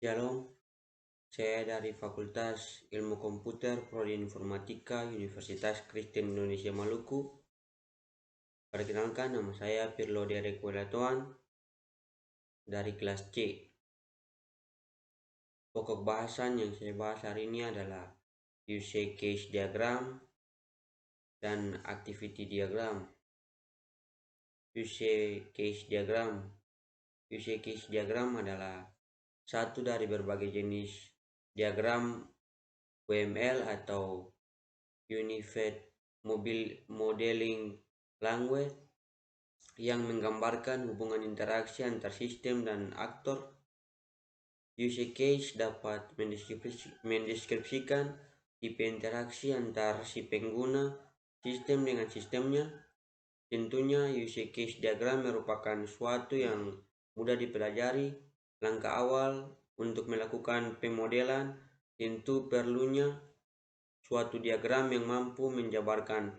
Shalom, saya dari Fakultas Ilmu Komputer Prodi Informatika Universitas Kristen Indonesia Maluku. Perkenalkan, nama saya Pirlo Derek Welatoan dari kelas C. Pokok bahasan yang saya bahas hari ini adalah use case diagram dan activity diagram. Use case diagram adalah satu dari berbagai jenis diagram UML atau Unified Modeling Language yang menggambarkan hubungan interaksi antar sistem dan aktor. Use case dapat mendeskripsikan tipe interaksi antar si pengguna sistem dengan sistemnya. Tentunya use case diagram merupakan suatu yang mudah dipelajari. Langkah awal untuk melakukan pemodelan tentu perlunya suatu diagram yang mampu menjabarkan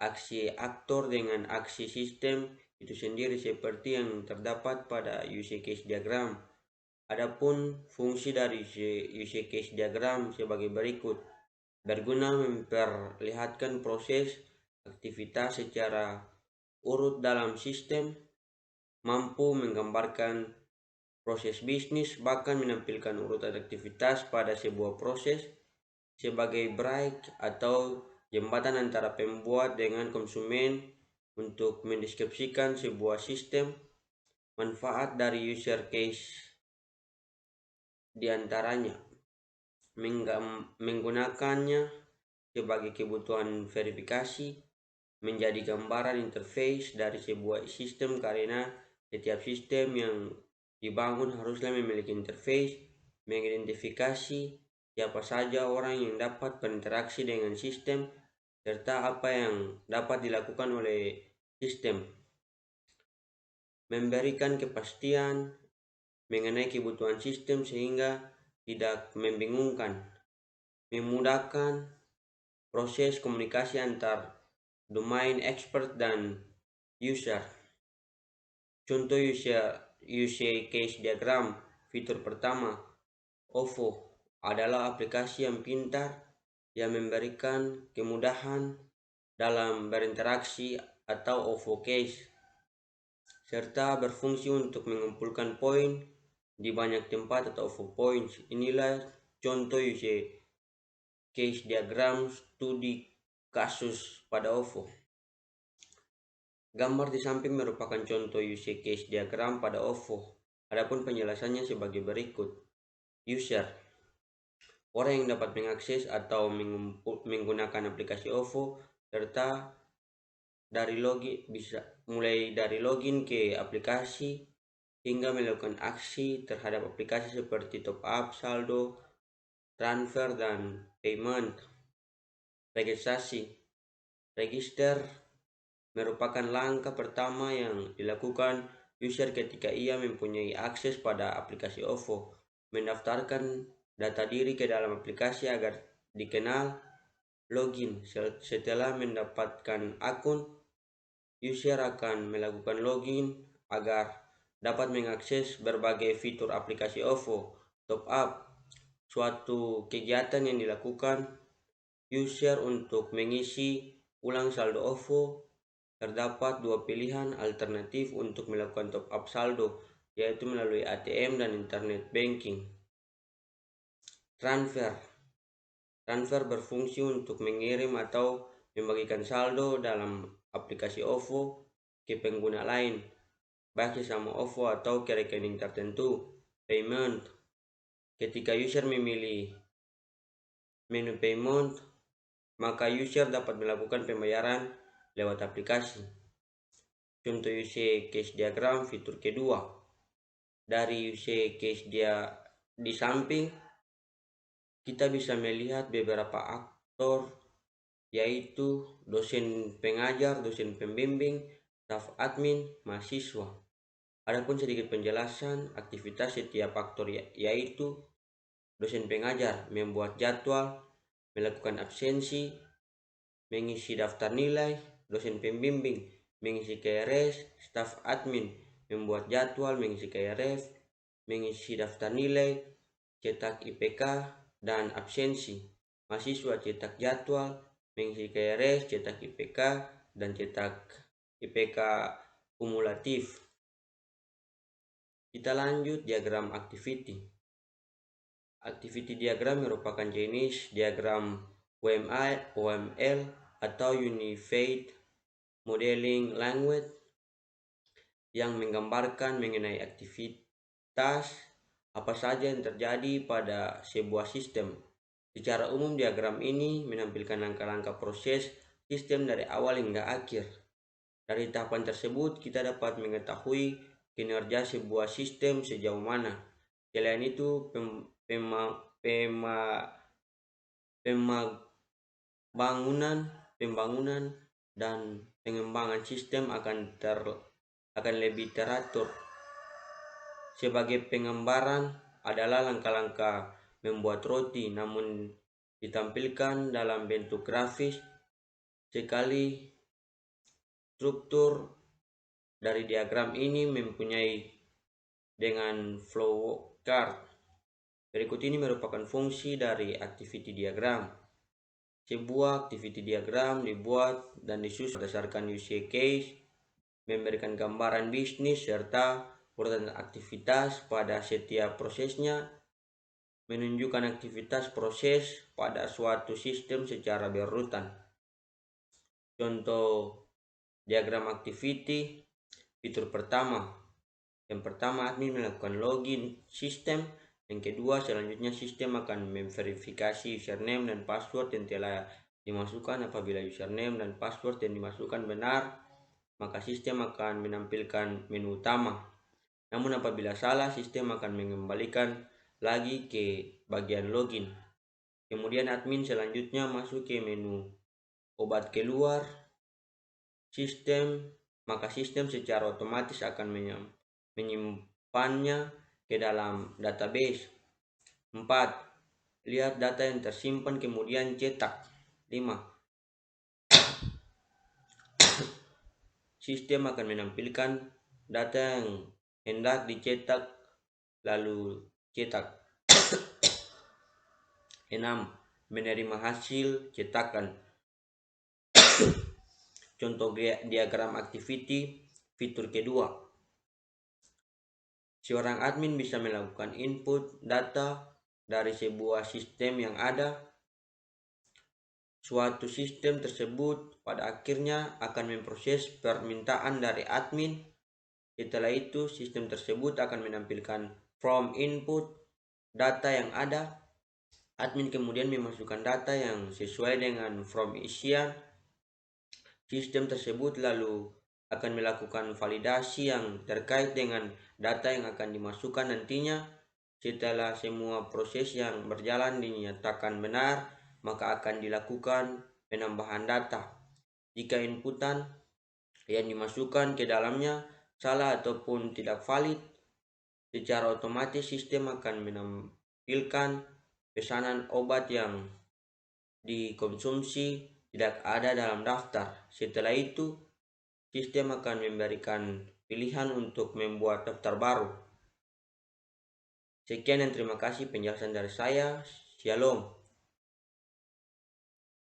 aksi aktor dengan aksi sistem itu sendiri seperti yang terdapat pada use case diagram. Adapun fungsi dari use case diagram sebagai berikut: berguna memperlihatkan proses aktivitas secara urut dalam sistem, mampu menggambarkan proses bisnis, bahkan menampilkan urutan aktivitas pada sebuah proses sebagai break atau jembatan antara pembuat dengan konsumen untuk mendeskripsikan sebuah sistem. Manfaat dari user case diantaranya menggunakannya sebagai kebutuhan verifikasi, menjadi gambaran interface dari sebuah sistem karena setiap sistem yang dibangun haruslah memiliki interface, mengidentifikasi siapa saja orang yang dapat berinteraksi dengan sistem serta apa yang dapat dilakukan oleh sistem, memberikan kepastian mengenai kebutuhan sistem sehingga tidak membingungkan, memudahkan proses komunikasi antar domain expert dan user. Contoh use case diagram. Fitur pertama, OVO adalah aplikasi yang pintar yang memberikan kemudahan dalam berinteraksi atau OVO case, serta berfungsi untuk mengumpulkan poin di banyak tempat atau OVO points. Inilah contoh use case diagram studi kasus pada OVO. Gambar di samping merupakan contoh use case diagram pada OVO. Adapun penjelasannya sebagai berikut. User, orang yang dapat mengakses atau menggunakan aplikasi OVO serta mulai dari login ke aplikasi hingga melakukan aksi terhadap aplikasi seperti top up, saldo, transfer, dan payment. Registrasi. Register merupakan langkah pertama yang dilakukan user ketika ia mempunyai akses pada aplikasi OVO, mendaftarkan data diri ke dalam aplikasi agar dikenal. Login. Setelah mendapatkan akun, user akan melakukan login agar dapat mengakses berbagai fitur aplikasi OVO. Top up, suatu kegiatan yang dilakukan user untuk mengisi ulang saldo OVO. Terdapat dua pilihan alternatif untuk melakukan top up saldo, yaitu melalui ATM dan internet banking. Transfer berfungsi untuk mengirim atau membagikan saldo dalam aplikasi OVO ke pengguna lain, baik sesama OVO atau ke rekening tertentu. Payment, ketika user memilih menu payment, maka user dapat melakukan pembayaran lewat aplikasi. Contoh use case diagram fitur kedua. Dari use case di samping, kita bisa melihat beberapa aktor, yaitu dosen pengajar, dosen pembimbing, staf admin, mahasiswa. Adapun sedikit penjelasan aktivitas setiap aktor, yaitu dosen pengajar membuat jadwal, melakukan absensi, mengisi daftar nilai. Dosen pembimbing mengisi KRS, staf admin membuat jadwal, mengisi KRS, mengisi daftar nilai. cetak IPK dan absensi. Mahasiswa cetak jadwal, mengisi KRS, cetak IPK, dan cetak IPK kumulatif. Kita lanjut diagram activity. Activity diagram merupakan jenis diagram UML atau Unified Modeling Language yang menggambarkan mengenai aktivitas apa saja yang terjadi pada sebuah sistem. Secara umum diagram ini menampilkan langkah-langkah proses sistem dari awal hingga akhir. Dari tahapan tersebut kita dapat mengetahui kinerja sebuah sistem sejauh mana. Selain itu pembangunan dan pengembangan sistem akan lebih teratur. Sebagai penggambaran adalah langkah-langkah membuat roti, namun ditampilkan dalam bentuk grafis. Sekali struktur dari diagram ini mempunyai dengan flow chart. Berikut ini merupakan fungsi dari activity diagram. Sebuah activity diagram dibuat dan disusun berdasarkan use case, memberikan gambaran bisnis serta urutan aktivitas pada setiap prosesnya, menunjukkan aktivitas proses pada suatu sistem secara berurutan. Contoh diagram activity, fitur pertama. Yang pertama, admin melakukan login sistem. Yang kedua, selanjutnya sistem akan memverifikasi username dan password yang telah dimasukkan. Apabila username dan password yang dimasukkan benar, maka sistem akan menampilkan menu utama. Namun apabila salah, sistem akan mengembalikan lagi ke bagian login. Kemudian admin selanjutnya masuk ke menu obat keluar sistem, maka sistem secara otomatis akan menyimpannya ke dalam database. 4. Lihat data yang tersimpan kemudian cetak. 5. Sistem akan menampilkan data yang hendak dicetak lalu cetak. 6. Menerima hasil cetakan. Contoh diagram activity fitur kedua. Seorang admin bisa melakukan input data dari sebuah sistem yang ada. Suatu sistem tersebut pada akhirnya akan memproses permintaan dari admin. Setelah itu sistem tersebut akan menampilkan from input data yang ada. Admin kemudian memasukkan data yang sesuai dengan from isian. Sistem tersebut lalu akan melakukan validasi yang terkait dengan data yang akan dimasukkan nantinya. Setelah semua proses yang berjalan dinyatakan benar, maka akan dilakukan penambahan data. Jika inputan yang dimasukkan ke dalamnya salah ataupun tidak valid, secara otomatis sistem akan menampilkan pesanan obat yang dikonsumsi tidak ada dalam daftar. Setelah itu, sistem akan memberikan pilihan untuk membuat daftar baru. Sekian dan terima kasih penjelasan dari saya. Shalom.